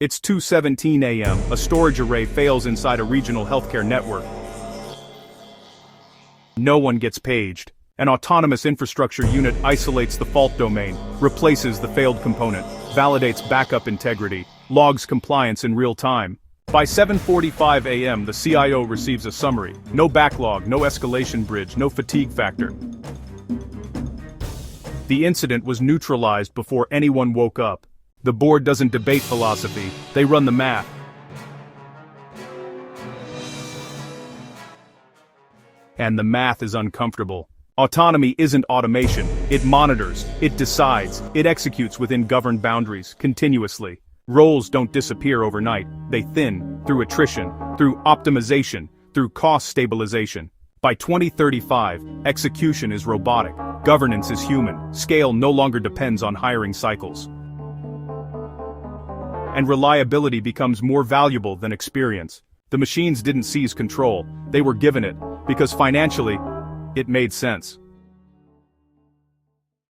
It's 2:17 a.m., a storage array fails inside a regional healthcare network. No one gets paged. An autonomous infrastructure unit isolates the fault domain, replaces the failed component, validates backup integrity, logs compliance in real time. By 7:45 a.m. the CIO receives a summary. No backlog, no escalation bridge, no fatigue factor. The incident was neutralized before anyone woke up. The board doesn't debate philosophy, they run the math. And the math is uncomfortable. Autonomy isn't automation, it monitors, it decides, it executes within governed boundaries, continuously. Roles don't disappear overnight, they thin, through attrition, through optimization, through cost stabilization. By 2035, execution is robotic, governance is human, scale no longer depends on hiring cycles. And reliability becomes more valuable than experience. The machines didn't seize control, they were given it, because financially, it made sense.